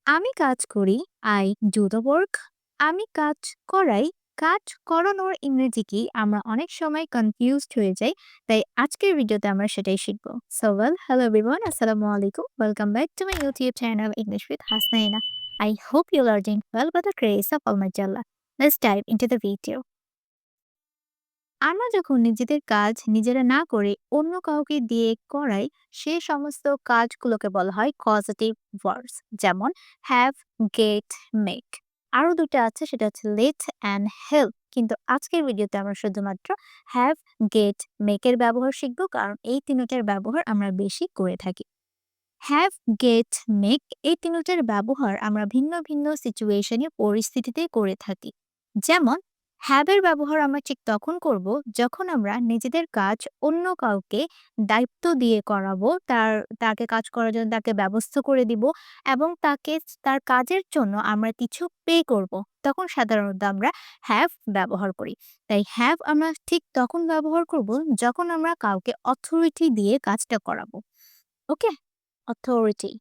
আমি কাজ করি, I do the work। আমি কাজ করাই, কাজ করানোর ইংরেজি কি? আমরা অনেক সময় কনফিউজড হয়ে যাই। তাই আজকের ভিডিওতে আমরা সেটাই শিখব। সো hello everyone, আসসালামু আলাইকুম। Welcome back to my YouTube channel English with Hasnaina। I hope you are doing well by the grace of Almighty Allah। Let's dive into the video। আমরা যখন নিজেদের কাজ নিজেরা না করে অন্য কাউকে দিয়ে করাই, সে সমস্ত কাজগুলোকে বলা হয় কজেটিভ ভার্বস। যেমন হ্যাভ, গেট, মেক। আরো দুটো আছে, সেটা হচ্ছে লেট অ্যান্ড হেল্প। কিন্তু আজকের ভিডিওতে আমরা শুধুমাত্র হ্যাভ, গেট, মেকের ব্যবহার শিখবো, কারণ এই তিনটার ব্যবহার আমরা বেশি করে থাকি। হ্যাভ, গেট, মেক এই তিনটার ব্যবহার আমরা ভিন্ন ভিন্ন সিচুয়েশনে পরিস্থিতিতে করে থাকি। যেমন হ্যাভ এর ব্যবহার আমরা ঠিক তখন করব যখন আমরা নিজেদের কাজ অন্য কাউকে দায়িত্ব দিয়ে করাবো, তাকে কাজ করার জন্য তাকে ব্যবস্থা করে দিব এবং তাকে তার কাজের জন্য আমরা কিছু পে করব। তখন সাধারণত আমরা হ্যাভ ব্যবহার করি। তাই হ্যাভ আমরা ঠিক তখন ব্যবহার করব যখন আমরা কাউকে অথরিটি দিয়ে কাজটা করাবো। ওকে, অথরিটি।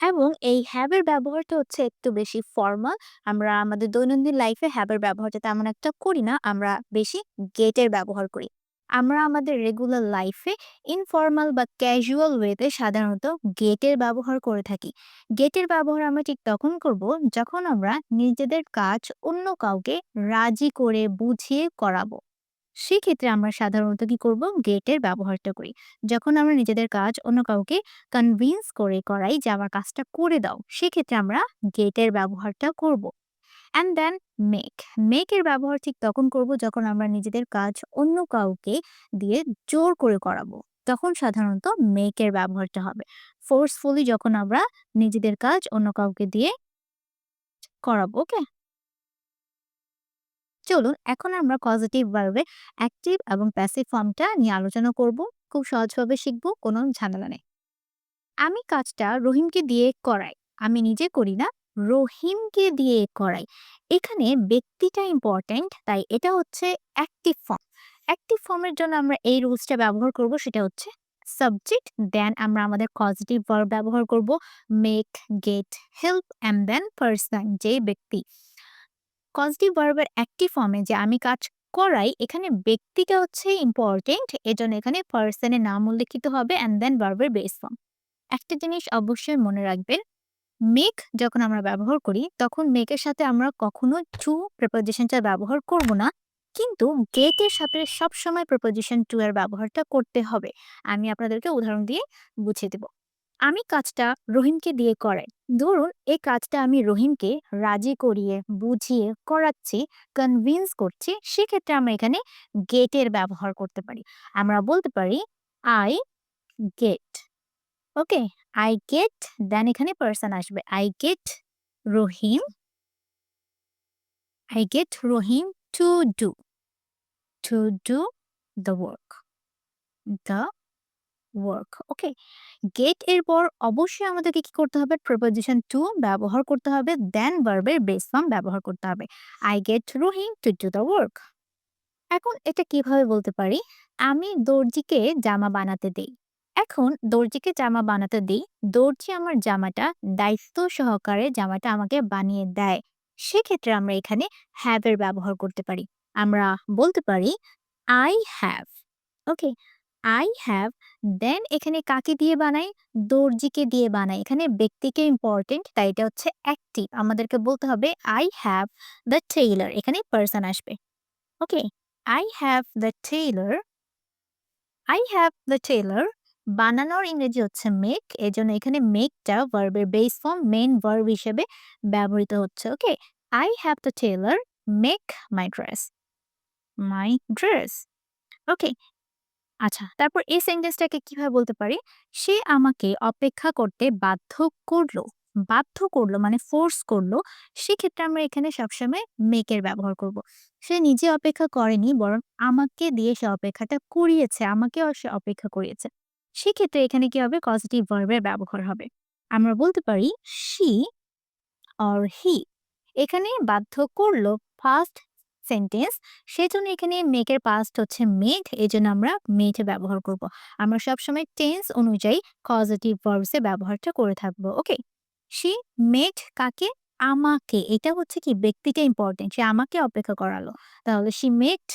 এবং এই হ্যাভ এর ব্যবহারটা হচ্ছে একটু বেশি ফর্মাল। আমরা আমাদের দৈনন্দিন লাইফে হ্যাভ এর ব্যবহারটা তেমন একটা করি না। আমরা বেশি গেট এর ব্যবহার করি। আমরা আমাদের রেগুলার লাইফে ইনফর্মাল বা ক্যাজুয়াল ওয়েতে সাধারণত গেট এর ব্যবহার করে থাকি। গেট এর ব্যবহার আমরা ঠিক তখন করব যখন আমরা নিজেদের কাজ অন্য কাউকে রাজি করে বুঝিয়ে করাবো। সেক্ষেত্রে আমরা সাধারণত কি করব? গেটের ব্যবহারটা করি। যখন আমরা নিজেদের কাজ অন্য কাউকে কনভিন্স করে করাই যে আমার কাজটা করে দাও, সেক্ষেত্রে আমরা গেটের ব্যবহারটা করব। And then make. মেকের ব্যবহার ঠিক তখন করব যখন আমরা নিজেদের কাজ অন্য কাউকে দিয়ে জোর করে করাবো। তখন সাধারণত মেকের ব্যবহারটা হবে। ফোর্সফুলি যখন আমরা নিজেদের কাজ অন্য কাউকে দিয়ে করাবো। ওকে? চলুন এখন আমরা পজিটিভ ভার্বে অ্যাক্টিভ এবং প্যাসিভ ফর্মটা নিয়ে আলোচনা করব। খুব সহজভাবে শিখব, কোনো ঝামেলা নেই। আমি কাজটা রহিমকে দিয়ে করাই। আমি নিজে করি না, রহিমকে দিয়ে করাই। এখানে ব্যক্তিটা ইম্পর্ট্যান্ট, তাই এটা হচ্ছে অ্যাক্টিভ ফর্ম। অ্যাক্টিভ ফর্মের জন্য আমরা এই রুলসটা ব্যবহার করব, সেটা হচ্ছে সাবজেক্ট, দেন আমরা আমাদের পজিটিভ ভার্ব ব্যবহার করব make, get, help and then person, যে ব্যক্তি। পজিটিভ ভার্বের অ্যাক্টিভ ফর্মে যে আমি কাজ করাই, এখানে ব্যক্তিটা হচ্ছে ইম্পর্টেন্ট, এজন্য এখানে পার্সনের নাম উল্লেখিত হবে অ্যান্ড দেন ভার্বের বেস ফর্ম। একটা জিনিস অবশ্যই মনে রাখবেন, মেক যখন আমরা ব্যবহার করি তখন মেকের সাথে আমরা কখনো টু প্রিপোজিশনটা ব্যবহার করব না, কিন্তু গেটের সাথে সবসময় প্রিপোজিশন টু এর ব্যবহারটা করতে হবে। আমি আপনাদেরকে উদাহরণ দিয়ে বুঝিয়ে দেব। আমি কাজটা রহিমকে দিয়ে করাই। ধরুন এই কাজটা আমি রহিমকে রাজি করিয়ে বুঝিয়ে করাচ্ছি, কনভিন্স করছি, সেক্ষেত্রে আমরা এখানে গেটের ব্যবহার করতে পারি। আমরা বলতে পারি I get. Okay, I get, then এখানে পার্সন আসবে। Rahim I get Rahim to do to do the work the work. Okay, get এর পর অবশ্যই আমাদেরকে কি করতে হবে? প্রিপোজিশন টু ব্যবহার করতে হবে, দেন ভার্বের বেস ফর্ম ব্যবহার করতে হবে। I get Rahim to do the work. এখন এটা কিভাবে বলতে পারি? আমি দর্জিকে জামা বানাতে দেই। এখন দর্জিকে জামা বানাতে দেই, দর্জি আমার জামাটা দায়িত্ব সহকারে জামাটা আমাকে বানিয়ে দেয়। সেক্ষেত্রে আমরা এখানে হ্যাভ এর ব্যবহার করতে পারি। আমরা বলতে পারি I have. Okay, I have, then এখানে কাকে দিয়ে বানাই? দর্জিকে দিয়ে বানাই। এখানে ব্যক্তিকে ইম্পর্টেন্ট, তাই এটা হচ্ছে অ্যাক্টিভ। আমাদেরকে বলতে হবে আই হ্যাভ দ্য টেইলর, এখানে পার্সন আসবে। Okay, I have the tailor. I have the tailor বানানোর ইংরেজি হচ্ছে মেক, এজন্য এখানে মেকটা ভার্বের বেস ফর্ম মেইন ভার্ব হিসেবে ব্যবহৃত হচ্ছে। Okay, I have the tailor make my dress. My dress. Okay, আচ্ছা, তারপর এই সেন্টেন্সটাকে কিভাবে বলতে পারি? সে আমাকে অপেক্ষা করতে বাধ্য করলো। বাধ্য করলো মানে ফোর্স করলো। সেক্ষেত্রে আমরা এখানে সবসময় মেকের ব্যবহার করব। সে নিজে অপেক্ষা করেনি, বরং আমাকে দিয়ে সে অপেক্ষাটা করিয়েছে, আমাকেও সে অপেক্ষা করিয়েছে। সেক্ষেত্রে এখানে কি হবে? পজিটিভ ভার্বের ব্যবহার হবে। আমরা বলতে পারি শি অর হি। এখানে বাধ্য করলো ফার্স্ট সেন্টেন্স, সেজন্য এখানে মেকের পাস্ট হচ্ছে মেড, এজন্য আমরা মেড ব্যবহার করব। আমরা সবসময় টেন্স অনুযায়ী কজেটিভ ভার্বস এর ব্যবহারটা করে থাকবো। ওকে, শি মেড কাকে? আমাকে। এটা হচ্ছে কি ব্যক্তিটা ইম্পর্টেন্ট, সে আমাকে অপেক্ষা করালো। তাহলে she made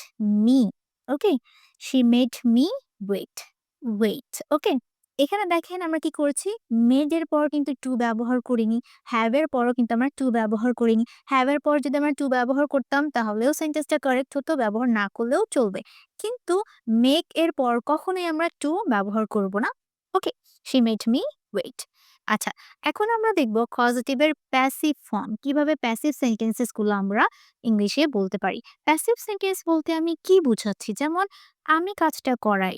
me. Okay, she made me wait. Wait. Okay, এখানে দেখেন আমরা কি করেছি, মেড এর পর কিন্তু টু ব্যবহার করিনি, হ্যাভ এর পরও কিন্তু আমরা টু ব্যবহার করিনি। হ্যাভ এর পর যদি আমরা টু ব্যবহার করতাম তাহলেও সেন্টেন্সটা কারেক্ট হতো, ব্যবহার না করলেও চলবে। কিন্তু মেক এর পর কখনোই আমরা টু ব্যবহার করব না। ওকে, শি মেড মি ওয়েট। আচ্ছা, এখন আমরা দেখব কজেটিভের প্যাসিভ ফর্ম, কিভাবে প্যাসিভ সেন্টেন্সেস গুলো আমরা ইংলিশে বলতে পারি। প্যাসিভ সেন্টেন্স বলতে আমি কি বুঝাচ্ছি, যেমন আমি কাজটা করাই,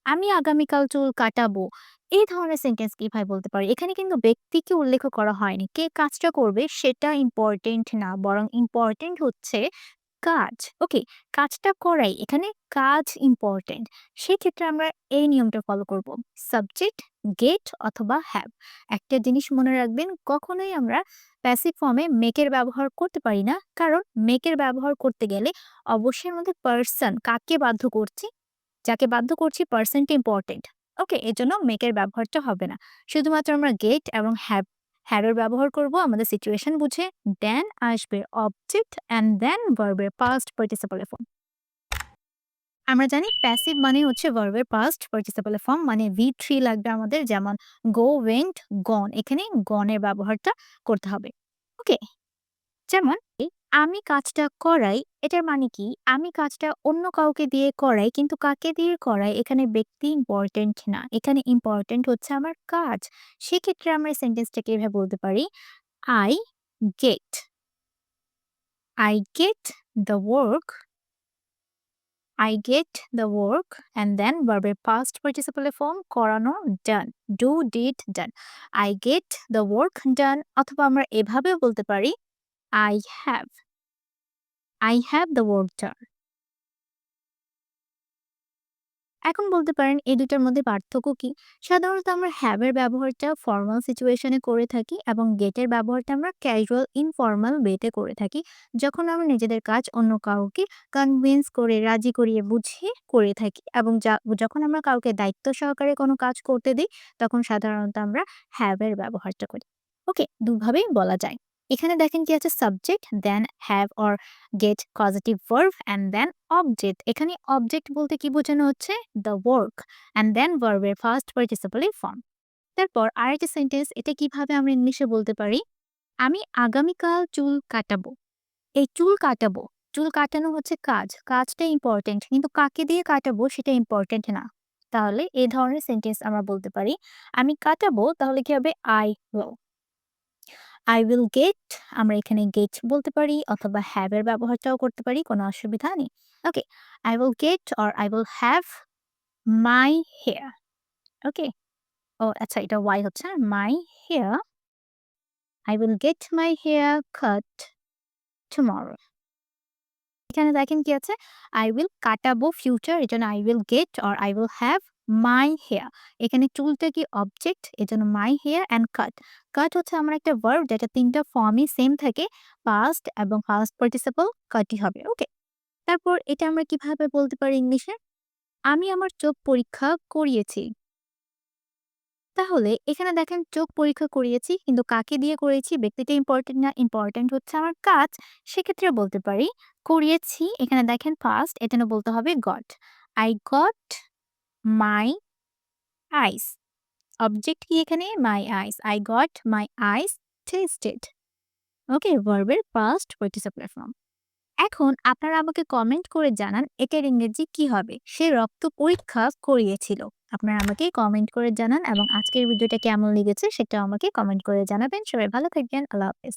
আমি আগামীকাল চুল কাটাবো। এই ধরনের সেন্টেন্স কিভাবে বলতে পারি? এখানে কিন্তু ব্যক্তিকে উল্লেখ করা হয়নি। কে কাজটা করবে সেটা ইম্পোর্টেন্ট না, বরং ইম্পোর্টেন্ট হচ্ছে কাজ। ওকে, কাজটা করাই, এখানে কাজ ইম্পোর্টেন্ট। সেক্ষেত্রে আমরা এই নিয়মটা ফলো করব। সাবজেক্ট গেট অথবা হ্যাভ। একটা জিনিস মনে রাখবেন, কখনোই আমরা প্যাসিভ ফর্মে মেকের ব্যবহার করতে পারি না, কারণ মেকের ব্যবহার করতে গেলে অবশ্যই আমাদের পার্সন, কাকে বাধ্য করছি, যাকে বাধ্য করছি পার্সনটা ইম্পর্টেন্ট। ওকে, এজন্য মেকের ব্যবহারটা হবে না। শুধুমাত্র আমরা গেট এবং হ্যাভ এর ব্যবহার করব আমাদের সিচুয়েশন বুঝে। দেন আসবে অবজেক্ট অ্যান্ড দেন ভার্বের পাস্ট পার্টিসিপল ফর্ম। আমরা জানি প্যাসিভ মানে হচ্ছে ভার্বের পাস্ট পার্টিসিপল ফর্ম, মানে ভি3 লাগবে আমাদের, যেমন গো, ওয়েন্ট, গন। এখানে গনের ব্যবহারটা করতে হবে। ওকে, যেমন আমি কাজটা করাই, এটার মানে কি, আমি কাজটা অন্য কাউকে দিয়ে করাই, কিন্তু কাকে দিয়ে করাই এখানে ব্যক্তি ইম্পর্টেন্ট না, এখানে ইম্পর্টেন্ট হচ্ছে আমার কাজ। সেক্ষেত্রে আমরা সেন্টেন্সটাকে এভাবে বলতে পারি, I get, I get the work, I get the work and then ভার্বের পাস্ট পার্টিসিপল ফর্ম করানো, done, do, did, done. I get the work done, অথবা আমরা এভাবেও বলতে পারি, I have, I have the work done. এখন বলতে পারেন এই দুটার মধ্যে পার্থক্য কি? সাধারণত আমরা হ্যাভ এর ব্যবহারটা ফর্মাল সিচুয়েশনে করে থাকি এবং গেট এর ব্যবহারটা আমরা ক্যাজুয়াল ইনফর্মাল ওয়েতে করে থাকি। যখন আমরা নিজেদের কাজ অন্য কাউকে কনভিন্স করে, রাজি করিয়ে, বুঝিয়ে করে থাকি, এবং যখন আমরা কাউকে দায়িত্ব সহকারে কোনো কাজ করতে দিই, তখন সাধারণত আমরা হ্যাভ এর ব্যবহারটা করি। ওকে, দুভাবেই বলা যায়। এখানে দেখেন কি আছে, subject, then have or get causative verb and then object. এখানে অবজেক্ট বলতে কি বোঝানো হচ্ছে, দ্য ওয়ার্ক অ্যান্ড দেন ভার্বের ফার্স্ট পার্টিসিপল ফর্ম। তারপর আরেকটা সেন্টেন্স, এটা কিভাবে আমরা ইংলিশে বলতে পারি, আমি আগামীকাল চুল কাটাবো। এই চুল কাটাবো, চুল কাটানো হচ্ছে কাজ, কাজটা ইম্পর্টেন্ট, কিন্তু কাকে দিয়ে কাটাবো সেটা ইম্পর্টেন্ট না। তাহলে এই ধরনের সেন্টেন্স আমরা বলতে পারি, আমি কাটাবো, তাহলে কি হবে, I will. I will gate, আমরা এখানে গেট বলতে পারি অথবা হ্যাভ এর ব্যবহারটাও করতে পারি, কোনো অসুবিধা নেই। Okay, I will get or I will have my hair. Okay, ও আচ্ছা, এটা ওয়াই হচ্ছে, my hair, I will get my hair cut tomorrow. এখানে দেখেন কি আছে, আই উইল কাটাবো ফিউচার, এজন্য I will get or I will have my hair. এখানে চুলটা কি অবজেক্ট, এজন্য মাই হেয়ার অ্যান্ড কাট। কাট হচ্ছে আমার একটা ভার্ব যেটা তিনটা ফর্মই সেম থাকে, পাস্ট এবং পাস্ট পার্টিসিপল কাটই হবে। ওকে, তারপর এটা আমরা কিভাবে বলতে পারি ইংলিশে, আমি আমার চোখ পরীক্ষা করিয়েছি। তাহলে এখানে দেখেন চোখ পরীক্ষা করিয়েছি, কিন্তু কাকে দিয়ে করেছি, ব্যক্তিটা ইম্পর্টেন্ট না, ইম্পর্টেন্ট হচ্ছে আমার কাজ। সেক্ষেত্রে বলতে পারি করিয়েছি, এখানে দেখেন ফার্স্ট, এখানে বলতে হবে got. I got my eyes. Object কি এখানে, my eyes. I got my eyes tested. Okay, ভার্বের পাস্ট পার্টিসিপল ফর্ম। এখন আপনারা আমাকে কমেন্ট করে জানান এটার ইংরেজি কি হবে। সে রক্ত পরীক্ষা করিয়েছিল। আপনারা আমাকে কমেন্ট করে জানান এবং আজকের ভিডিওটা কেমন লেগেছে সেটাও আমাকে কমেন্ট করে জানাবেন। সবাই ভালো থাকবেন। আল্লাহ হাফেজ।